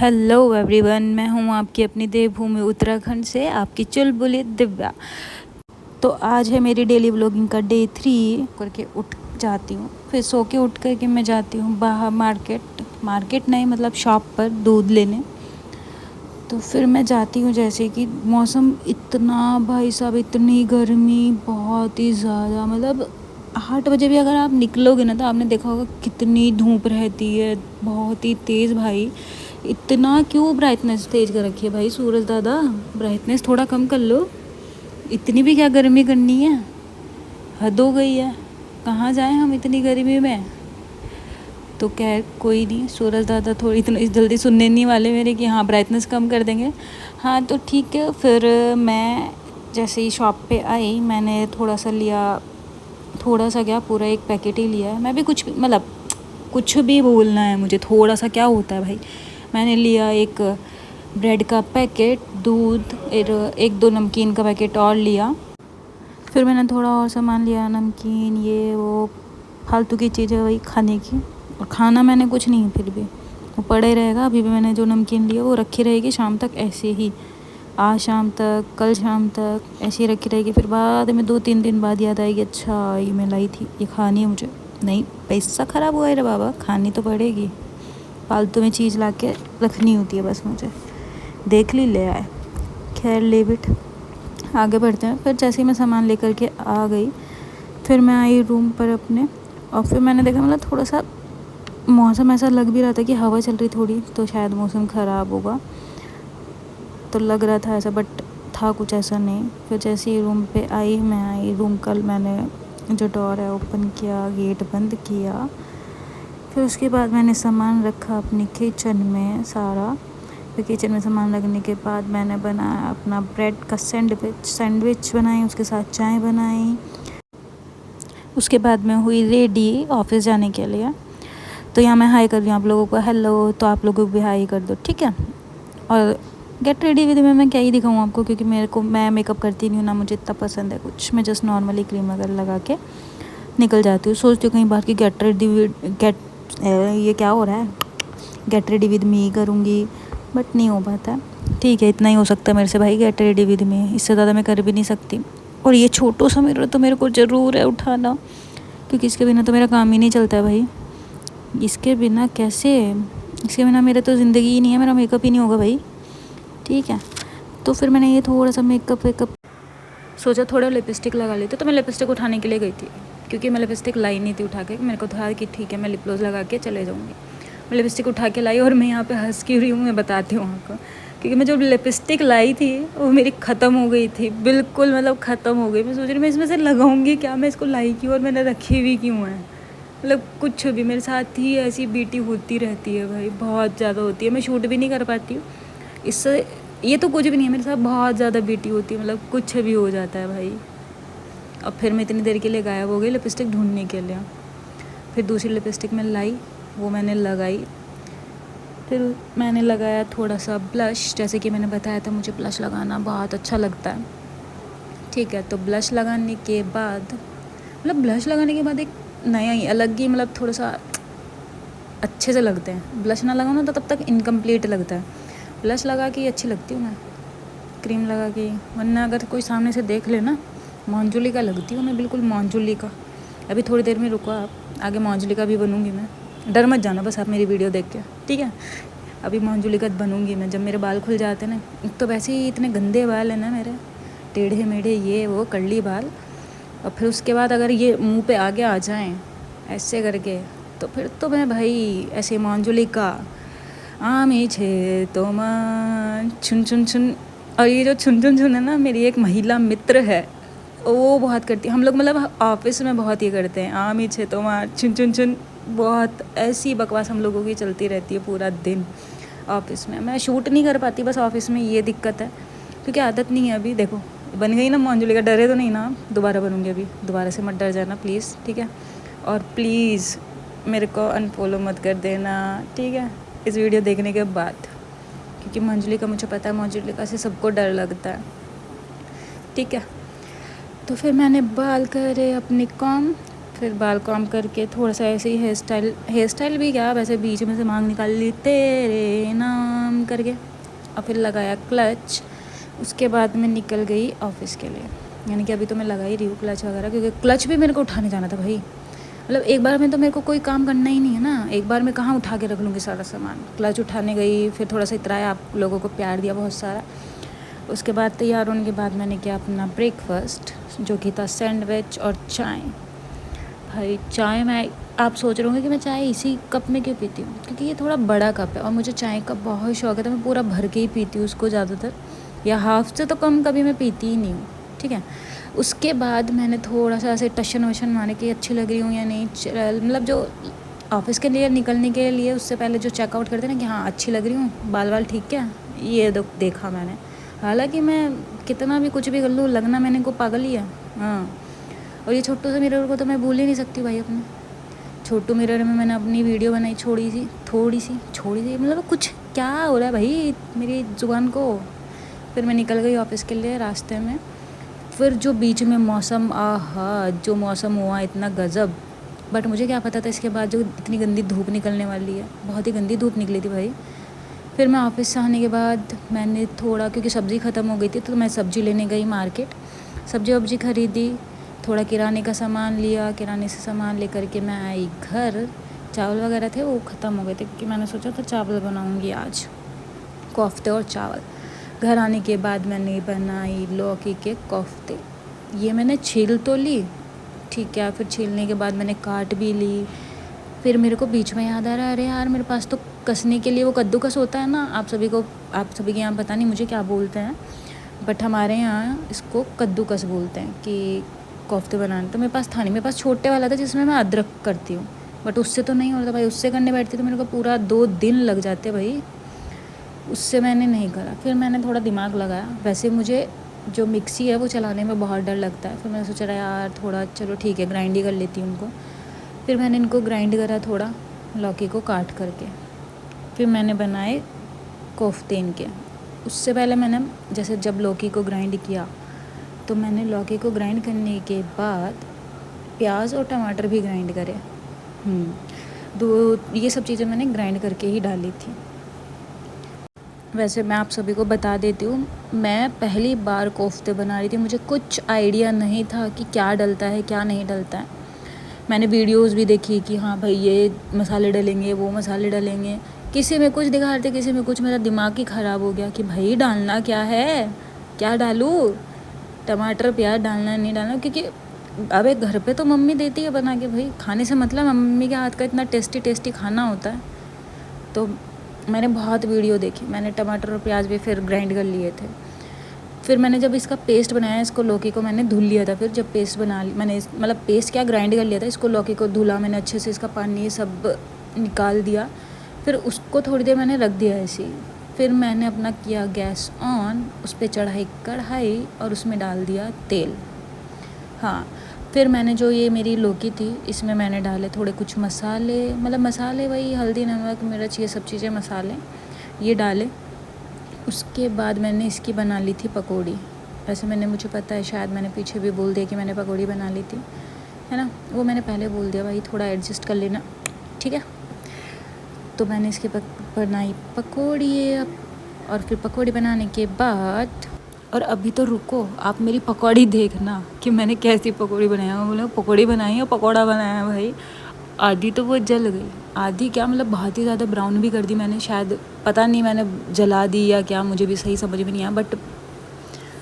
Hello everyone, मैं हूँ आपकी अपनी देवभूमि उत्तराखंड से आपकी चुलबुली दिव्या। तो आज है मेरी डेली व्लॉगिंग का डे 3 करके उठ जाती हूँ। फिर सो के उठ करके मैं जाती हूँ बाहर मार्केट नहीं मतलब शॉप पर दूध लेने। तो फिर मैं जाती हूँ, जैसे कि मौसम इतना भाई साहब इतनी गर्मी बहुत ही ज़्यादा, मतलब 8 बजे भी अगर आप निकलोगे ना तो आपने देखा होगा कितनी धूप रहती है, बहुत ही तेज़ भाई। इतना क्यों ब्राइटनेस तेज़ कर रखी है भाई सूरज दादा, ब्राइटनेस थोड़ा कम कर लो। इतनी भी क्या गर्मी करनी है, हद हो गई है। कहाँ जाएं हम इतनी गर्मी में। तो खैर कोई नहीं, सूरज दादा थोड़ी इतनी जल्दी सुनने नहीं वाले मेरे कि हाँ ब्राइटनेस कम कर देंगे। हाँ तो ठीक है। फिर मैं जैसे ही शॉप पे आई, मैंने थोड़ा सा लिया, थोड़ा सा क्या पूरा एक पैकेट ही लिया है। मैं भी कुछ मतलब कुछ भी बोलना है मुझे, थोड़ा सा क्या होता है भाई। मैंने लिया एक ब्रेड का पैकेट, दूध, एक दो नमकीन का पैकेट और लिया। फिर मैंने थोड़ा और सामान लिया, नमकीन ये वो फालतू की चीज़ें वही खाने की। और खाना मैंने कुछ नहीं, फिर भी वो पड़ा ही रहेगा। अभी भी मैंने जो नमकीन लिया वो रखी रहेगी शाम तक ऐसे ही, आज शाम तक कल शाम तक ऐसे ही रखी रहेगी। फिर बाद में 2-3 दिन बाद याद आएगी, अच्छा ये मैं लाई थी, ये खानी है मुझे। नहीं, पैसा ख़राब हुआ है रे बाबा, खानी तो पड़ेगी। फालतू में चीज़ ला के रखनी होती है बस मुझे, देख ली ले आए। खैर ले बिट, आगे बढ़ते हैं। फिर जैसे ही मैं सामान लेकर के आ गई, फिर मैं आई रूम पर अपने। और फिर मैंने देखा मतलब थोड़ा सा मौसम ऐसा लग भी रहा था कि हवा चल रही थोड़ी, तो शायद मौसम ख़राब होगा, तो लग रहा था ऐसा, बट था कुछ ऐसा नहीं। फिर जैसे ही रूम पे आई, मैं आई रूम, कल मैंने जो डोर है ओपन किया, गेट बंद किया। फिर उसके बाद मैंने सामान रखा अपनी किचन में सारा। फिर किचन में सामान लगने के बाद मैंने बनाया अपना ब्रेड का सैंडविच बनाई, उसके साथ चाय बनाई। उसके बाद मैं हुई रेडी ऑफिस जाने के लिए। तो यहाँ मैं हाई कर रही हूँ आप लोगों को, हेलो, तो आप लोगों को भी हाई कर दो, ठीक है। और गेट रेडी विद मैं क्या ही दिखाऊँ आपको, क्योंकि मैं मेकअप करती नहीं हूँ ना, मुझे इतना पसंद है कुछ। मैं जस्ट नॉर्मली क्रीम वगैरह लगा के निकल जाती हूँ। सोचती हूँ कहीं बाहर की ये क्या हो रहा है, गेट रेडी विद मी करूँगी, बट नहीं हो पाता। ठीक है, इतना ही हो सकता है मेरे से भाई, गेट रेडी विद मी, इससे ज़्यादा मैं कर भी नहीं सकती। और ये छोटो सा मिरर तो मेरे को ज़रूर है उठाना, क्योंकि इसके बिना तो मेरा काम ही नहीं चलता है भाई। इसके बिना कैसे, इसके बिना मेरा तो ज़िंदगी ही नहीं है, मेरा मेकअप ही नहीं होगा भाई, ठीक है। तो फिर मैंने ये थोड़ा सा मेकअप सोचा थोड़ा लिपस्टिक लगा लेती, तो मैं लिपस्टिक उठाने के लिए गई थी, क्योंकि मैं लिपस्टिक लाई नहीं थी उठा के। मेरे को था कि ठीक है मैं लिप ग्लॉस लगा के चले जाऊँगी। मैं लिपस्टिक उठा के लाई, और मैं यहाँ पे हंस क्यों रही हूँ मैं बताती हूँ आपको। क्योंकि मैं जो लिपस्टिक लाई थी वो मेरी ख़त्म हो गई थी, बिल्कुल मतलब ख़त्म हो गई। मैं सोच रही मैं इसमें से लगाऊंगी क्या, मैं इसको लाई क्यों और मैंने रखी हुई क्यों है। मतलब कुछ भी मेरे साथ ही ऐसी बीटी होती रहती है भाई, बहुत ज़्यादा होती है। मैं शूट भी नहीं कर पाती हूँ इससे, ये तो कुछ भी नहीं है मेरे साथ, बहुत ज़्यादा बीटी होती है, मतलब कुछ भी हो जाता है भाई। अब फिर मैं इतनी देर के लिए गायब हो गई लिपस्टिक ढूंढने के लिए। फिर दूसरी लिपस्टिक मैं लाई, वो मैंने लगाई। फिर मैंने लगाया थोड़ा सा ब्लश, जैसे कि मैंने बताया था मुझे ब्लश लगाना बहुत अच्छा लगता है, ठीक है। तो ब्लश लगाने के बाद, मतलब ब्लश लगाने के बाद एक नया ही अलग ही, मतलब थोड़ा सा अच्छे से लगते हैं। ब्लश ना लगाओ ना तो तब तक इनकम्प्लीट लगता है। ब्लश लगा के अच्छी लगती हूँ मैं, क्रीम लगा के। वरना अगर कोई सामने से देख ले ना, मोंजुली का लगती हूँ मैं, बिल्कुल मोंजुली का। अभी थोड़ी देर में रुको आप, आगे मोंजुली का भी बनूँगी मैं, डर मत जाना बस आप मेरी वीडियो देख के, ठीक है। अभी मोंजुली का बनूँगी मैं, जब मेरे बाल खुल जाते हैं ना। एक तो वैसे ही इतने गंदे बाल हैं ना मेरे, टेढ़े मेढ़े ये वो कर्ली बाल। और फिर उसके बाद अगर ये मुंह पे आगे आ जाएं ऐसे करके, तो फिर तो मैं भाई ऐसे मोंजुली का आमी छे तो छुन छुन छुन। और ये जो छुन छुन छुन है ना, मेरी एक महिला मित्र है, वो बहुत करती है। हम लोग मतलब ऑफिस में बहुत ये करते हैं, आमी छे तो छुन छुन छुन। बहुत ऐसी बकवास हम लोगों की चलती रहती है पूरा दिन ऑफिस में। मैं शूट नहीं कर पाती बस ऑफिस में, ये दिक्कत है, क्योंकि आदत नहीं है। अभी देखो बन गई ना मोंजुली का, डरे तो नहीं ना, दोबारा बनूँगी अभी, दोबारा से मत डर जाना प्लीज़, ठीक है। और प्लीज़ मेरे को अनफॉलो मत कर देना, ठीक है, इस वीडियो देखने के बाद, क्योंकि मोंजुली का मुझे पता है, मोंजुली का से सबको डर लगता है, ठीक है। तो फिर मैंने बाल करे अपने कॉम। फिर बाल कॉम करके थोड़ा सा ऐसे ही हेयर स्टाइल भी क्या, वैसे बीच में से मांग निकाल ली, तेरे नाम बंद करके और फिर लगाया क्लच। उसके बाद मैं निकल गई ऑफिस के लिए, यानी कि अभी तो मैं लगा ही रही हूँ क्लच वगैरह, क्योंकि क्लच भी मेरे को उठाने जाना था भाई। मतलब एक बार में तो मेरे को कोई काम करना ही नहीं है ना, एक बार मैं कहाँ उठा के रख लूँगी सारा सामान। क्लच उठाने गई, फिर थोड़ा सा इतराया, आप लोगों को प्यार दिया बहुत सारा। उसके बाद तैयार होने के बाद मैंने किया अपना ब्रेकफास्ट, जो कि था सैंडविच और चाय। भाई चाय मैं, आप सोच रहे होंगे कि मैं चाय इसी कप में क्यों पीती हूँ, क्योंकि ये थोड़ा बड़ा कप है और मुझे चाय का बहुत शौक है, तो मैं पूरा भर के ही पीती हूँ उसको ज़्यादातर, या हाफ से तो कम कभी मैं पीती ही नहीं हूँ, ठीक है। उसके बाद मैंने थोड़ा सा ऐसे टशन वशन मारे कि अच्छी लग रही हूँ या नहीं, मतलब जो ऑफिस के लिए निकलने के लिए उससे पहले जो चेकआउट करते हैं ना कि हाँ अच्छी लग रही हूँ, बाल वाल ठीक क्या, ये देखा मैंने। हालांकि मैं कितना भी कुछ भी कर लूँ, लगना मैंने को पागल ही है। हाँ, और ये छोटू से मिरर को तो मैं भूल ही नहीं सकती भाई। अपने छोटू मिरर में मैंने अपनी वीडियो बनाई, थोड़ी सी मतलब कुछ क्या हो रहा है भाई मेरी ज़ुबान को। फिर मैं निकल गई ऑफिस के लिए। रास्ते में फिर जो बीच में मौसम, आहा जो मौसम हुआ इतना गज़ब, बट मुझे क्या पता था इसके बाद जो इतनी गंदी धूप निकलने वाली है। बहुत ही गंदी धूप निकली थी भाई। फिर मैं ऑफिस से आने के बाद मैंने थोड़ा, क्योंकि सब्ज़ी ख़त्म हो गई थी, तो मैं सब्ज़ी लेने गई मार्केट, सब्ज़ी वब्जी ख़रीदी, थोड़ा किराने का सामान लिया, किराने से सामान लेकर के मैं आई घर। चावल वगैरह थे वो ख़त्म हो गए थे, क्योंकि मैंने सोचा था चावल बनाऊँगी आज, कोफ्ते और चावल। घर आने के बाद मैंने बनाई लौकी के कोफ्ते। ये मैंने छील तो ली, ठीक है, फिर छीलने के बाद मैंने काट भी ली। फिर मेरे को बीच में याद आ रहा है, अरे यार मेरे पास तो कसने के लिए वो कद्दूकस होता है ना, आप सभी के यहाँ पता नहीं मुझे क्या बोलते हैं, बट हमारे यहाँ इसको कद्दूकस बोलते हैं कि कोफ्ते बनाने। तो मेरे पास था नहीं, मेरे पास छोटे वाला था जिसमें मैं अदरक करती हूँ, बट उससे तो नहीं होता भाई। उससे करने बैठती तो मेरे को पूरा 2 दिन लग जाते भाई, उससे मैंने नहीं करा। फिर मैंने थोड़ा दिमाग लगाया, वैसे मुझे जो मिक्सी है वो चलाने में बहुत डर लगता है। फिर मैंने सोचा यार थोड़ा चलो ठीक है ग्राइंड ही कर लेती हूँ उनको। फिर मैंने इनको ग्राइंड करा थोड़ा, लौकी को काट करके। फिर मैंने बनाए कोफ्ते इनके। उससे पहले मैंने जैसे जब लौकी को ग्राइंड किया, तो मैंने लौकी को ग्राइंड करने के बाद प्याज और टमाटर भी ग्राइंड करे। ये सब चीज़ें मैंने ग्राइंड करके ही डाली थी। वैसे मैं आप सभी को बता देती हूँ, मैं पहली बार कोफ्ते बना रही थी, मुझे कुछ आइडिया नहीं था कि क्या डलता है क्या नहीं डलता है। मैंने वीडियोस भी देखी कि हाँ भाई ये मसाले डलेंगे, वो मसाले डलेंगे, किसी में कुछ दिखा रहे थे, किसी में कुछ। मेरा दिमाग ही ख़राब हो गया कि भाई डालना क्या है, क्या डालूँ, टमाटर प्याज डालना नहीं डालना, क्योंकि अबे घर पे तो मम्मी देती है बना के, भाई खाने से मतलब मम्मी के हाथ का इतना टेस्टी खाना होता है। तो मैंने बहुत वीडियो देखी, मैंने टमाटर और प्याज भी फिर ग्राइंड कर लिए थे। फिर मैंने जब इसका पेस्ट बनाया, इसको लौकी को मैंने धुल लिया था। फिर जब पेस्ट बना ली मैंने, मतलब पेस्ट क्या ग्राइंड कर लिया था, इसको लौकी को धुला मैंने अच्छे से, इसका पानी सब निकाल दिया। फिर उसको थोड़ी देर मैंने रख दिया ऐसे ही। फिर मैंने अपना किया गैस ऑन, उस पर चढ़ाई कढ़ाई और उसमें डाल दिया तेल। हाँ, फिर मैंने जो ये मेरी लौकी थी इसमें मैंने डाले थोड़े कुछ मसाले, मतलब मसाले वही हल्दी नमक मिर्च ये सब चीज़ें मसाले ये डाले। उसके बाद मैंने इसकी बना ली थी पकौड़ी। वैसे मुझे पता है, शायद मैंने पीछे भी बोल दिया कि मैंने पकौड़ी बना ली थी, है ना, वो मैंने पहले बोल दिया भाई, थोड़ा एडजस्ट कर लेना, ठीक है। तो मैंने इसकी बनाई पकौड़ी और फिर पकौड़ी बनाने के बाद, और अभी तो रुको, आप मेरी पकौड़ी देखना कि मैंने कैसी पकौड़ी बनाया। मैं बोला पकौड़ी बनाई है, पकौड़ा बनाया है भाई। आधी तो वो जल गई, आधी क्या मतलब बहुत ही ज़्यादा ब्राउन भी कर दी मैंने, शायद पता नहीं मैंने जला दी या क्या, मुझे भी सही समझ में नहीं आया। बट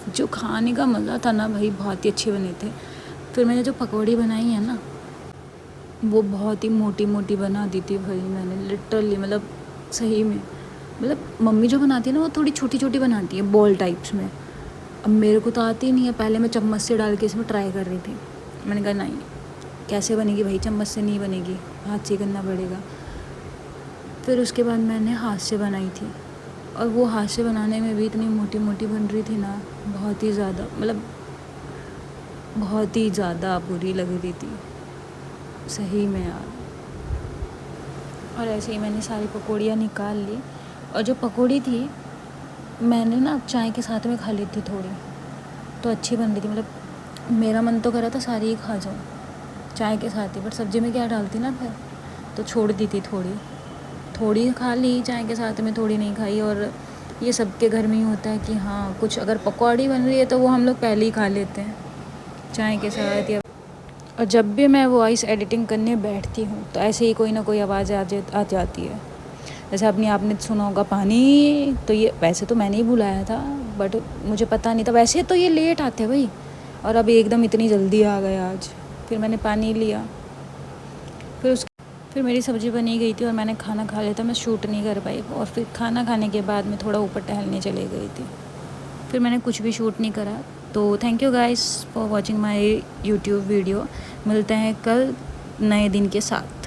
जो खाने का मज़ा था ना भाई, बहुत ही अच्छे बने थे। फिर मैंने जो पकौड़ी बनाई है ना, वो बहुत ही मोटी मोटी बना दी थी भाई मैंने, लिटरली, मतलब सही में। मतलब मम्मी जो बनाती है ना वो थोड़ी छोटी छोटी बनाती है, बॉल टाइप्स में। अब मेरे को तो आती नहीं है, पहले मैं चम्मच से डाल के इसमें ट्राई कर रही थी। मैंने कहा नहीं, कैसे बनेगी भाई, चम्मच से नहीं बनेगी, हाथ से करना पड़ेगा। फिर उसके बाद मैंने हाथ से बनाई थी, और वो हाथ से बनाने में भी इतनी मोटी मोटी बन रही थी ना, बहुत ही ज़्यादा, मतलब बहुत ही ज़्यादा बुरी लग रही थी सही में यार। और ऐसे ही मैंने सारी पकौड़ियाँ निकाल ली, और जो पकौड़ी थी मैंने ना चाय के साथ में खा ली थी थोड़ी, तो अच्छी बन रही थी। मतलब मेरा मन तो कर रहा था सारी ही खा जाऊँ चाय के साथ ही, बट सब्ज़ी में क्या डालती ना फिर, तो छोड़ दी थी थोड़ी थोड़ी खा ली चाय के साथ में, थोड़ी नहीं खाई। और ये सबके घर में ही होता है कि हाँ कुछ अगर पकौड़ी बन रही है तो वो हम लोग पहले ही खा लेते हैं चाय के साथ। या और जब भी मैं वॉइस एडिटिंग करने बैठती हूँ तो ऐसे ही कोई ना कोई आवाज़ आ जाती है। जैसे अपनी आपने सुना होगा पानी, तो ये वैसे तो मैंने ही बुलाया था बट मुझे पता नहीं था, वैसे तो ये लेट आते हैं भाई, और अब एकदम इतनी जल्दी आ गए आज। फिर मैंने पानी लिया, फिर मेरी सब्ज़ी बनी गई थी और मैंने खाना खा लिया था, मैं शूट नहीं कर पाई। और फिर खाना खाने के बाद मैं थोड़ा ऊपर टहलने चली गई थी, फिर मैंने कुछ भी शूट नहीं करा। तो thank you guys for watching my YouTube video. मिलते हैं कल नए दिन के साथ।